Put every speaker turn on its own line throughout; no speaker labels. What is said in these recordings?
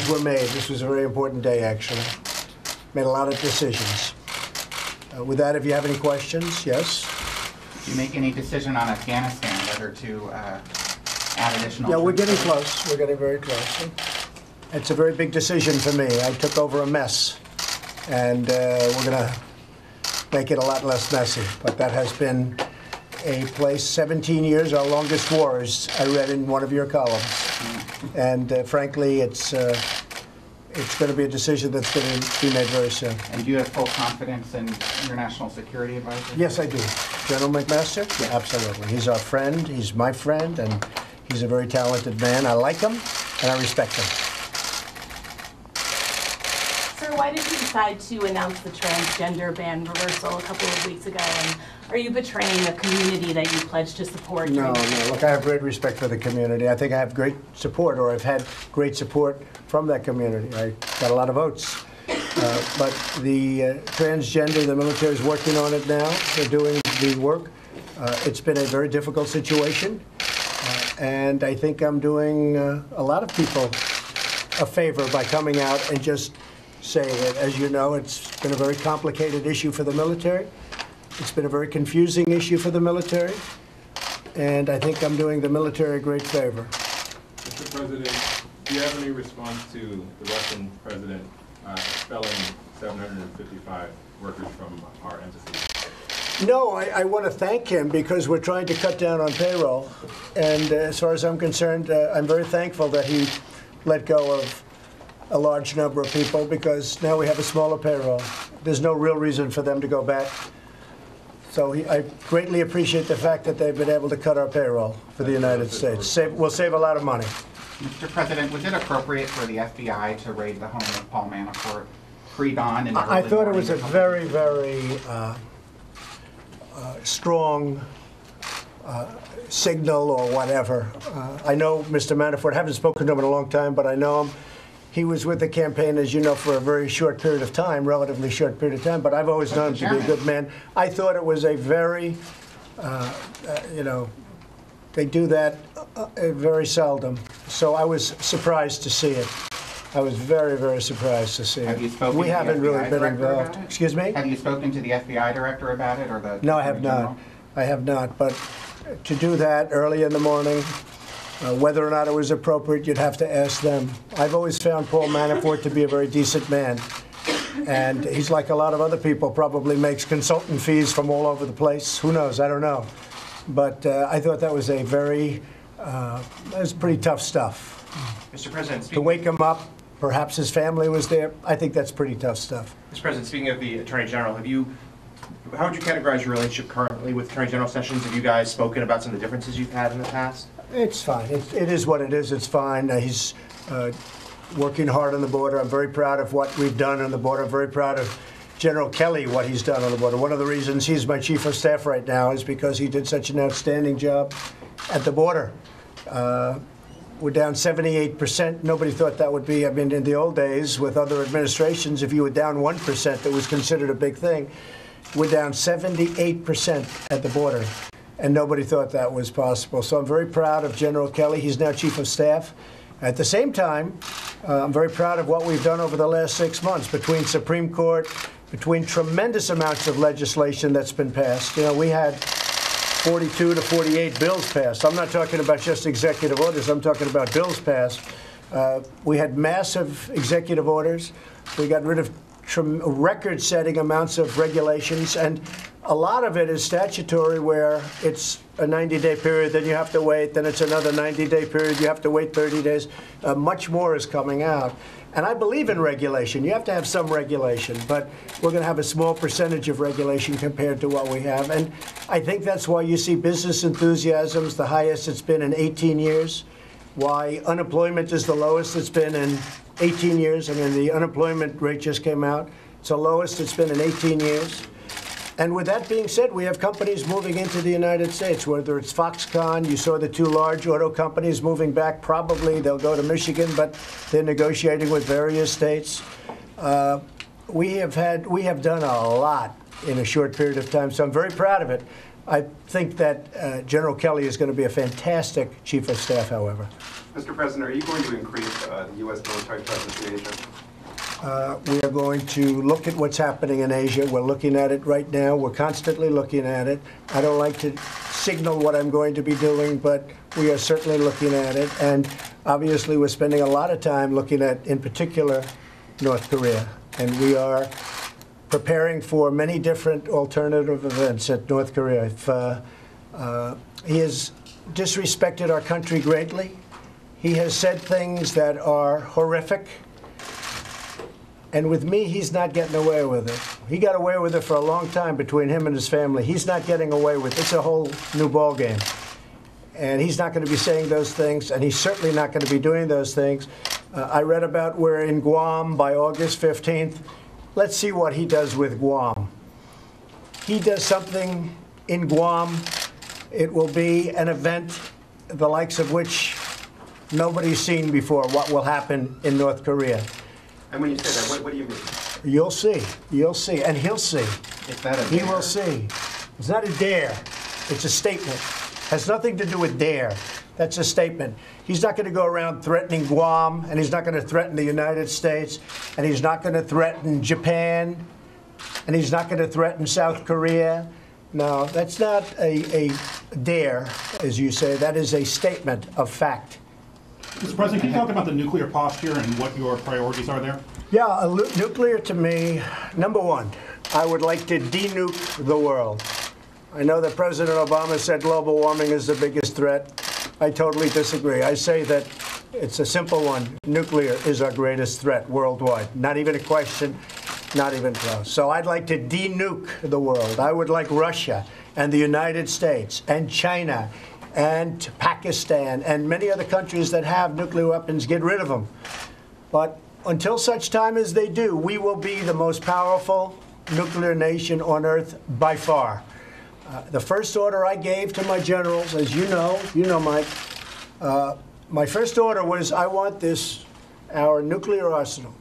were made. This was a very important day, actually. Made a lot of decisions. With that, if you have any questions, yes?
Did you make any decision on Afghanistan, whether to add additional?
Yeah, we're getting close. We're getting very close. It's a very big decision for me. I took over a mess, and we're going to make it a lot less messy. But that has been a place, 17 years, our longest war, as I read in one of your columns. And frankly, it's going to be a decision that's going to be made very soon.
And do you have full confidence in your national security advisor?
Yes, I do. General McMaster? Yeah, absolutely. He's our friend. He's my friend, and he's a very talented man. I like him, and I respect him.
Sir, why did you decide to announce the transgender ban reversal a couple of weeks ago? And are you betraying the community that you pledged to support?
No. Look, I have great respect for the community. I think I have great support, or I've had great support from that community. I got a lot of votes. But the transgender, the military is working on it now. They're doing the work. It's been a very difficult situation. And I think I'm doing a lot of people a favor by coming out and just saying it. As you know, it's been a very complicated issue for the military. It's been a very confusing issue for the military, and I think I'm doing the military a great favor.
Mr. President, do you have any response to the Russian president expelling 755 workers from our embassy?
No, I want to thank him because we're trying to cut down on payroll, and as far as I'm concerned, I'm very thankful that he let go of a large number of people because now we have a smaller payroll. There's no real reason for them to go back. So I greatly appreciate the fact that they've been able to cut our payroll for the United States. We'll save a lot of money.
Mr. President, was it appropriate for the FBI to raid the home of Paul Manafort pre-dawn? And
I thought it was a very, very strong signal or whatever. I know Mr. Manafort. I haven't spoken to him in a long time, but I know him. He was with the campaign, as you know, for a very short period of time, relatively short period of time, but I've always known him to be a good man. I thought it was a very, they do that very seldom. So I was surprised to see it. I was very, very surprised to see it.
Have you spoken
we
to
haven't
the FBI
really been
director
involved.
about it?
Excuse me?
Have you spoken to the FBI director about it or the?
No, I have not. I have not. But to do that early in the morning, whether or not it was appropriate, you'd have to ask them. I've always found Paul Manafort to be a very decent man. And he's like a lot of other people, probably makes consultant fees from all over the place. Who knows? I don't know. But I thought that was a very, that was pretty tough stuff.
Mr. President,
to wake him up, perhaps his family was there. I think that's pretty tough stuff.
Mr. President, speaking of the Attorney General, how would you categorize your relationship currently with Attorney General Sessions? Have you guys spoken about some of the differences you've had in the past?
It's fine. It is what it is. It's fine. He's working hard on the border. I'm very proud of what we've done on the border. I'm very proud of General Kelly, what he's done on the border. One of the reasons he's my chief of staff right now is because he did such an outstanding job at the border. We're down 78%. Nobody thought that would be, I mean, in the old days with other administrations, if you were down 1%, that was considered a big thing. We're down 78% at the border. And nobody thought that was possible. So I'm very proud of General Kelly. He's now chief of staff. At the same time, I'm very proud of what we've done over the last 6 months between Supreme Court, between tremendous amounts of legislation that's been passed. You know, we had 42 to 48 bills passed. I'm not talking about just executive orders. I'm talking about bills passed. We had massive executive orders. We got rid of record-setting amounts of regulations, and a lot of it is statutory where it's a 90-day period, then you have to wait, then it's another 90-day period, you have to wait 30 days. Much more is coming out. And I believe in regulation. You have to have some regulation, but we're going to have a small percentage of regulation compared to what we have. And I think that's why you see business enthusiasm's the highest it's been in 18 years, why unemployment is the lowest it's been in 18 years. I mean, the unemployment rate just came out. It's the lowest it's been in 18 years. And with that being said, we have companies moving into the United States, whether it's Foxconn. You saw the two large auto companies moving back. Probably they'll go to Michigan, but they're negotiating with various states. We have done a lot in a short period of time, so I'm very proud of it. I think that General Kelly is going to be a fantastic chief of staff, however.
Mr. President, are you going to increase the U.S. military presence in Asia?
We are going to look at what's happening in Asia. We're looking at it right now. We're constantly looking at it. I don't like to signal what I'm going to be doing, but we are certainly looking at it. And obviously, we're spending a lot of time looking at, in particular, North Korea. And we are preparing for many different alternative events at North Korea. If he has disrespected our country greatly, he has said things that are horrific. And with me, he's not getting away with it. He got away with it for a long time between him and his family. He's not getting away with it. It's a whole new ballgame. And he's not going to be saying those things, and he's certainly not going to be doing those things. I read about we're in Guam by August 15th. Let's see what he does with Guam. He does something in Guam, it will be an event the likes of which nobody's seen before, what will happen in North Korea.
And when you say that, what do you mean?
You'll see. You'll see. And he'll see.
Is that a
He
dare?
will see. It's not a dare. It's a statement. Has nothing to do with dare. That's a statement. He's not going to go around threatening Guam, and he's not going to threaten the United States, and he's not going to threaten Japan, and he's not going to threaten South Korea. No, that's not a dare, as you say. That is a statement of fact.
Mr. President, can you talk about the nuclear posture and what your priorities are there?
Yeah, nuclear to me, number one, I would like to de-nuke the world. I know that President Obama said global warming is the biggest threat. I totally disagree. I say that it's a simple one. Nuclear is our greatest threat worldwide. Not even a question, not even close. So I'd like to de-nuke the world. I would like Russia and the United States and China and Pakistan and many other countries that have nuclear weapons, get rid of them. But until such time as they do, we will be the most powerful nuclear nation on earth by far. The first order I gave to my generals, as you know, Mike, my first order was I want our nuclear arsenal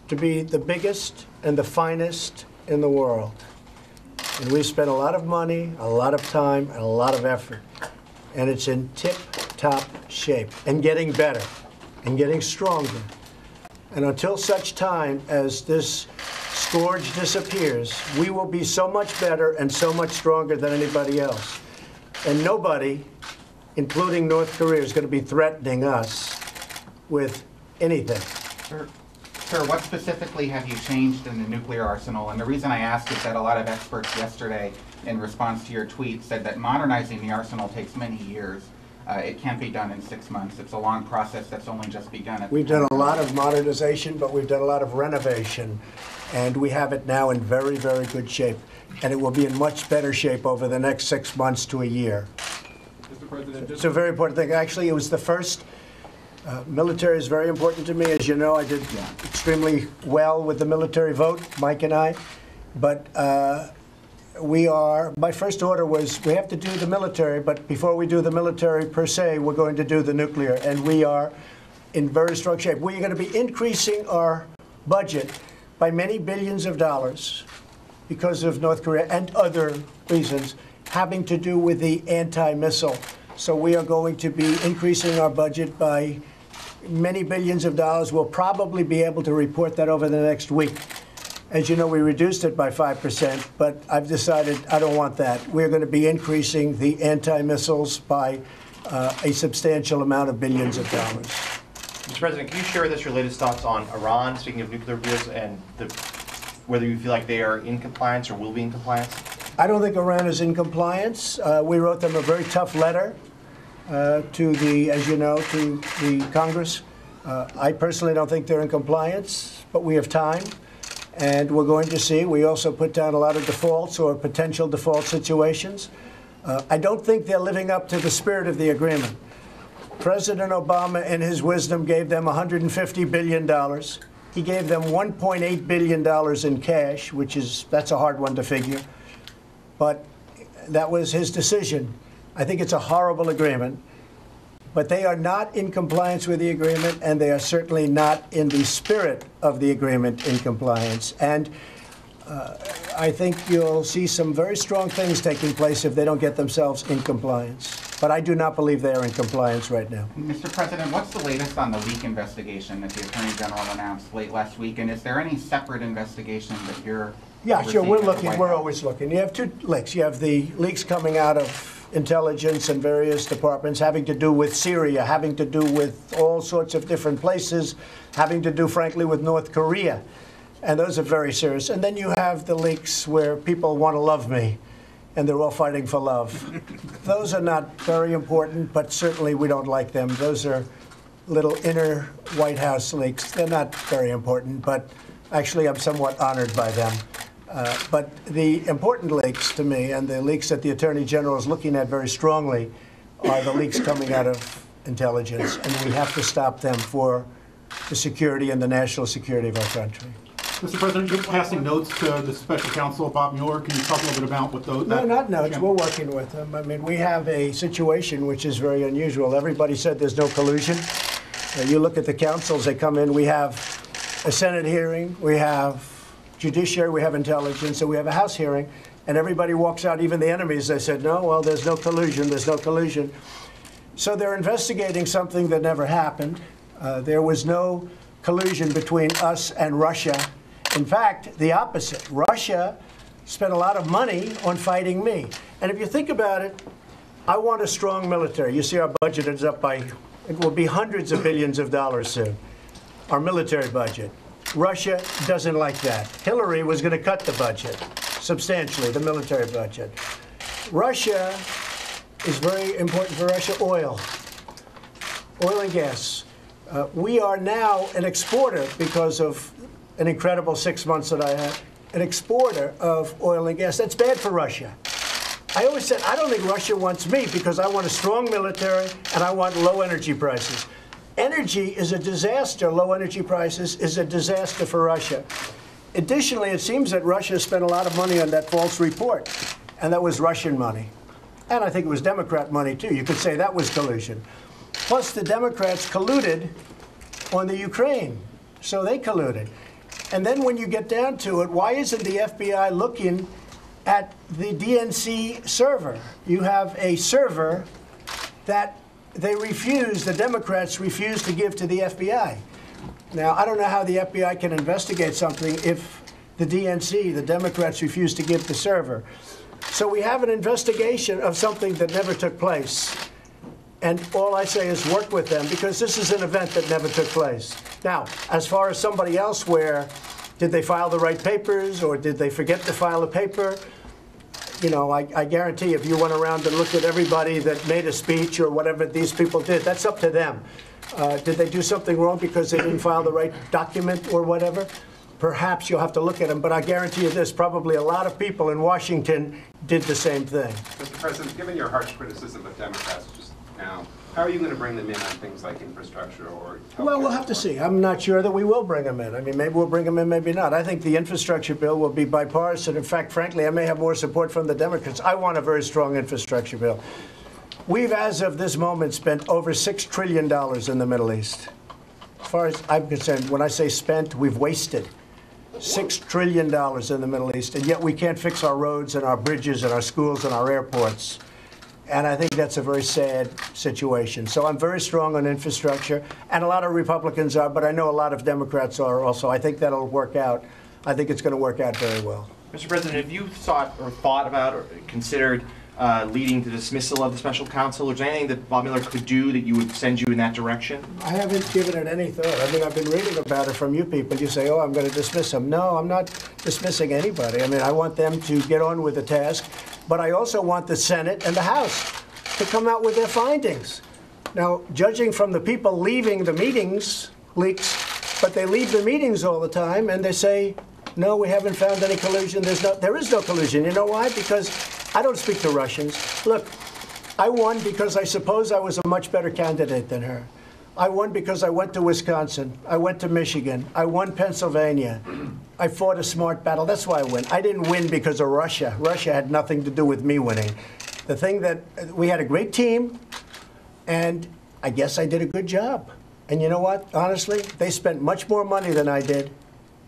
to be the biggest and the finest in the world. And we spent a lot of money, a lot of time, and a lot of effort. And it's in tip-top shape and getting better and getting stronger. And until such time as this scourge disappears, we will be so much better and so much stronger than anybody else. And nobody, including North Korea, is going to be threatening us with anything.
Sir, what specifically have you changed in the nuclear arsenal? And the reason I ask is that a lot of experts yesterday, in response to your tweet, said that modernizing the arsenal takes many years. It can't be done in 6 months. It's a long process that's only just begun.
We've done a lot of modernization, but we've done a lot of renovation. And we have it now in very, very good shape. And it will be in much better shape over the next 6 months to a year.
Mr. President,
It's a very important thing. Actually, it was the first. Military is very important to me. As you know, I did extremely well with the military vote, Mike and I. But my first order was we have to do the military, but before we do the military per se, we're going to do the nuclear. And we are in very strong shape. We are going to be increasing our budget by many billions of dollars because of North Korea and other reasons having to do with the anti-missile. So we are going to be increasing our budget by many billions of dollars. We'll probably be able to report that over the next week. As you know, we reduced it by 5%, but I've decided I don't want that. We're going to be increasing the anti-missiles by a substantial amount of billions of dollars.
Mr. President, can you share with us your latest thoughts on Iran, speaking of nuclear deals, and whether you feel like they are in compliance or will be in compliance?
I don't think Iran is in compliance. We wrote them a very tough letter to the, as you know, to the Congress. I personally don't think they're in compliance, but we have time, and we're going to see. We also put down a lot of defaults or potential default situations. I don't think they're living up to the spirit of the agreement. President Obama, in his wisdom, gave them $150 billion. He gave them $1.8 billion in cash, that's a hard one to figure. But that was his decision. I think it's a horrible agreement. But they are not in compliance with the agreement, and they are certainly not in the spirit of the agreement in compliance. And I think you'll see some very strong things taking place if they don't get themselves in compliance. But I do not believe they are in compliance right now.
Mr. President, what's the latest on the leak investigation that the Attorney General announced late last week? And is there any separate investigation that you're
Yeah, sure,
overseeing
we're
at the
looking,
White
we're
House?
always looking. You have two leaks. You have the leaks coming out of intelligence and various departments having to do with Syria, having to do with all sorts of different places, having to do, frankly, with North Korea. And those are very serious. And then you have the leaks where people want to love me, and they're all fighting for love. Those are not very important, but certainly we don't like them. Those are little inner White House leaks. They're not very important, but actually I'm somewhat honored by them. But the important leaks to me, and the leaks that the Attorney General is looking at very strongly, are the leaks coming out of intelligence, and we have to stop them for the security and the national security of our country.
Mr. President, you're passing notes to the special counsel, Bob Mueller. Can you talk a little bit about what those?
No, not notes. We're working with them. I mean, we have a situation which is very unusual. Everybody said there's no collusion. You look at the councils, they come in. We have a Senate hearing, we have Judiciary, we have Intelligence, and we have a House hearing, and everybody walks out, even the enemies. They said, no, well, there's no collusion, there's no collusion. So they're investigating something that never happened. There was no collusion between us and Russia. In fact, the opposite. Russia spent a lot of money on fighting me. And if you think about it, I want a strong military. You see our budget is up by, it will be hundreds of billions of dollars soon, our military budget. Russia doesn't like that. Hillary was going to cut the budget substantially, the military budget. Russia is very important for Russia, oil and gas. We are now an exporter because of an incredible 6 months that I had, an exporter of oil and gas. That's bad for Russia. I always said, I don't think Russia wants me because I want a strong military and I want low energy prices. Energy is a disaster. Low energy prices is a disaster for Russia. Additionally, it seems that Russia spent a lot of money on that false report, and that was Russian money. And I think it was Democrat money, too. You could say that was collusion. Plus, the Democrats colluded on the Ukraine, so they colluded. And then when you get down to it, why isn't the FBI looking at the DNC server? You have a server that they refuse, the Democrats refuse to give to the FBI. Now, I don't know how the FBI can investigate something if the DNC, the Democrats, refuse to give the server. So we have an investigation of something that never took place. And all I say is work with them, because this is an event that never took place. Now, as far as somebody else where, did they file the right papers or did they forget to file a paper? You know, I guarantee if you went around and looked at everybody that made a speech or whatever these people did, that's up to them. Did they do something wrong because they didn't file the right document or whatever? Perhaps you'll have to look at them, but I guarantee you this, probably a lot of people in Washington did the same thing.
Mr. President, given your harsh criticism of Democrats just now, how are you going to bring them in on things like infrastructure or healthcare?
Well, we'll have to see. I'm not sure that we will bring them in. I mean, maybe we'll bring them in, maybe not. I think the infrastructure bill will be bipartisan. In fact, frankly, I may have more support from the Democrats. I want a very strong infrastructure bill. We've, as of this moment, spent over $6 trillion in the Middle East. As far as I'm concerned, when I say spent, we've wasted $6 trillion in the Middle East, and yet we can't fix our roads and our bridges and our schools and our airports. And I think that's a very sad situation. So I'm very strong on infrastructure, and a lot of Republicans are, but I know a lot of Democrats are also. I think that'll work out. I think it's going to work out very well.
Mr. President, have you thought about or considered leading to dismissal of the special counsel? Is there anything that Bob Mueller could do that you would send you in that direction?
I haven't given it any thought. I mean, I've been reading about it from you people. You say, oh, I'm going to dismiss him. No, I'm not dismissing anybody. I mean, I want them to get on with the task, but I also want the Senate and the House to come out with their findings. Now, judging from the people leaving the meetings, leaks, but they leave the meetings all the time and they say, no, we haven't found any collusion. There is no collusion. You know why? Because I don't speak to Russians. Look, I won because I suppose I was a much better candidate than her. I won because I went to Wisconsin. I went to Michigan. I won Pennsylvania. I fought a smart battle. That's why I win. I didn't win because of Russia. Russia had nothing to do with me winning. The thing that we had a great team, and I guess I did a good job. And you know what? Honestly, they spent much more money than I did,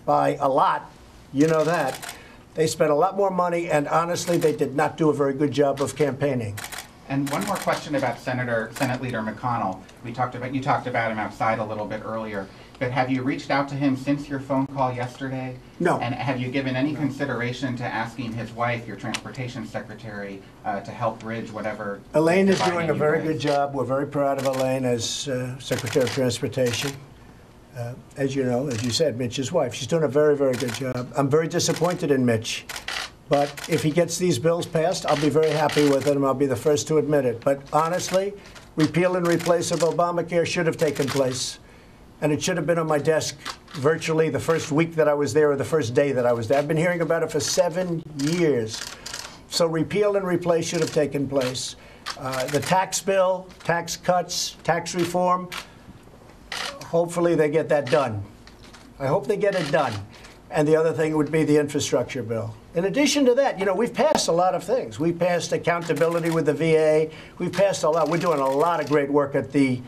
by a lot. You know that. They spent a lot more money, and honestly, they did not do a very good job of campaigning.
And one more question about Senate Leader McConnell. You talked about him outside a little bit earlier, but have you reached out to him since your phone call yesterday?
No.
And have you given any consideration to asking his wife, your transportation secretary, to help bridge whatever?
Elaine is
dividing
doing a
you
very
guys?
good job. We're very proud of Elaine as Secretary of Transportation. As you know, as you said, Mitch's wife. She's doing a very, very good job. I'm very disappointed in Mitch. But if he gets these bills passed, I'll be very happy with it, and I'll be the first to admit it. But honestly, repeal and replace of Obamacare should have taken place. And it should have been on my desk virtually the first week that I was there or the first day that I was there. I've been hearing about it for 7 years. So repeal and replace should have taken place. The tax bill, tax cuts, tax reform, hopefully they get that done. I hope they get it done. And the other thing would be the infrastructure bill. In addition to that, you know, we've passed a lot of things. We passed accountability with the VA. We've passed a lot. We're doing a lot of great work at the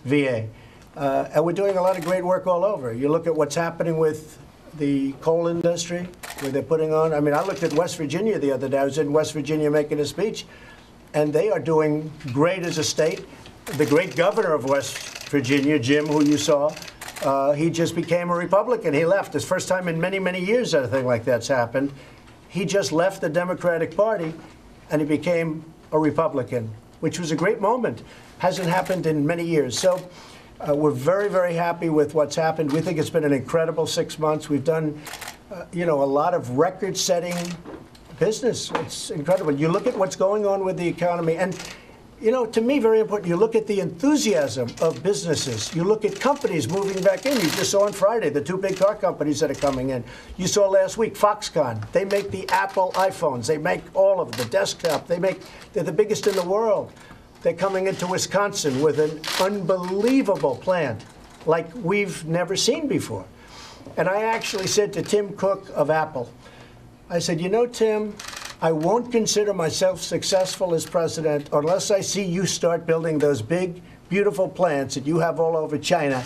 VA. And we're doing a lot of great work all over. You look at what's happening with the coal industry, where they're putting on. I mean, I looked at West Virginia the other day. I was in West Virginia making a speech, and they are doing great as a state. The great governor of West Virginia, Jim, who you saw, he just became a Republican. He left. It's the first time in many, many years that a thing like that's happened. He just left the Democratic Party, and he became a Republican, which was a great moment. Hasn't happened in many years. So we're very, very happy with what's happened. We think it's been an incredible 6 months. We've done, you know, a lot of record-setting business. It's incredible. You look at what's going on with the economy, and you know, to me, very important, you look at the enthusiasm of businesses. You look at companies moving back in. You just saw on Friday the 2 big car companies that are coming in. You saw last week Foxconn. They make the Apple iPhones. They make all of the desktop. They're the biggest in the world. They're coming into Wisconsin with an unbelievable plant like we've never seen before. And I actually said to Tim Cook of Apple, I said, you know, Tim, I won't consider myself successful as president unless I see you start building those big, beautiful plants that you have all over China.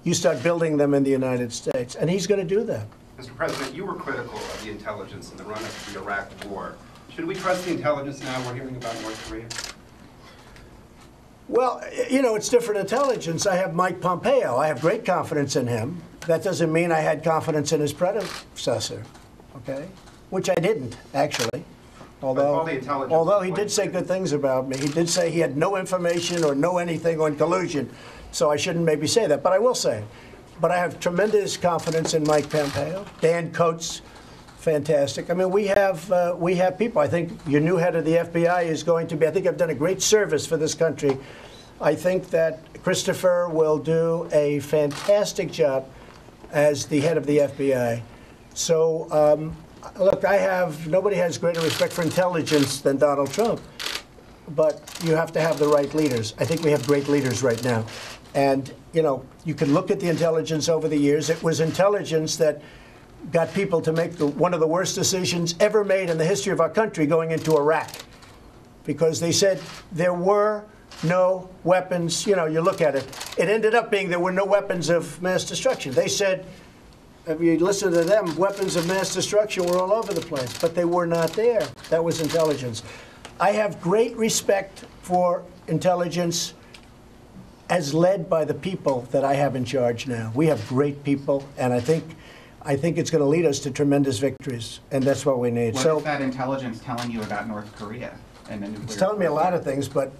You start building them in the United States. And he's going to do that.
Mr. President, you were critical of the intelligence in the run-up to the Iraq War. Should we trust the intelligence now we're hearing about North Korea?
Well, you know, it's different intelligence. I have Mike Pompeo. I have great confidence in him. That doesn't mean I had confidence in his predecessor, okay? Which I didn't, actually. Although he did say good things about me. He did say he had no information or know anything on collusion. So I shouldn't maybe say that, but I will say it. But I have tremendous confidence in Mike Pompeo. Dan Coates, fantastic. I mean, we have people. I think your new head of the FBI is going to be, I think I've done a great service for this country. I think that Christopher will do a fantastic job as the head of the FBI. So, look, nobody has greater respect for intelligence than Donald Trump. But you have to have the right leaders. I think we have great leaders right now. And, you know, you can look at the intelligence over the years. It was intelligence that got people to make one of the worst decisions ever made in the history of our country going into Iraq. Because they said there were no weapons. You know, you look at it. It ended up being there were no weapons of mass destruction. They said, if you listen to them, weapons of mass destruction were all over the place. But they were not there. That was intelligence. I have great respect for intelligence as led by the people that I have in charge now. We have great people, and I think it's going to lead us to tremendous victories, and that's what we need.
What is that intelligence telling you about North Korea and the nuclear?
It's telling me a lot of things, but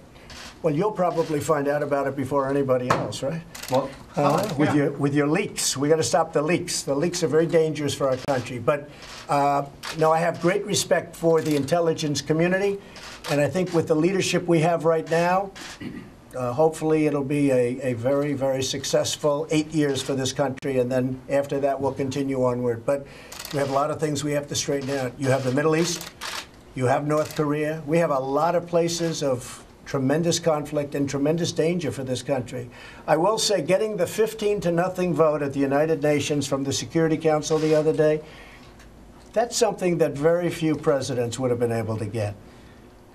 well, you'll probably find out about it before anybody else, right?
Well,
with your leaks, we got to stop the leaks. The leaks are very dangerous for our country. But no, I have great respect for the intelligence community, and I think with the leadership we have right now, hopefully it'll be a very, very successful 8 years for this country, and then after that we'll continue onward. But we have a lot of things we have to straighten out. You have the Middle East, you have North Korea. We have a lot of places of tremendous conflict and tremendous danger for this country. I will say getting the 15-0 vote at the United Nations from the Security Council the other day, that's something that very few presidents would have been able to get.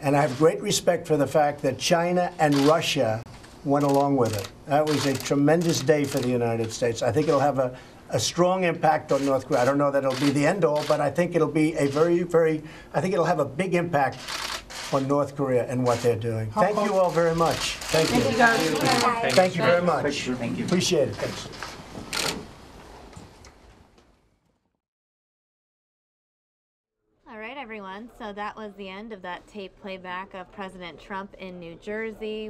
And I have great respect for the fact that China and Russia went along with it. That was a tremendous day for the United States. I think it'll have a strong impact on North Korea. I don't know that it'll be the end all, but I think it'll be a I think it'll have a big impact on North Korea and what they're doing. Thank you all very much. Thank you. Thank you very much.
Thank you.
Appreciate it. Thanks.
All right, everyone. So that was the end of that tape playback of President Trump in New Jersey.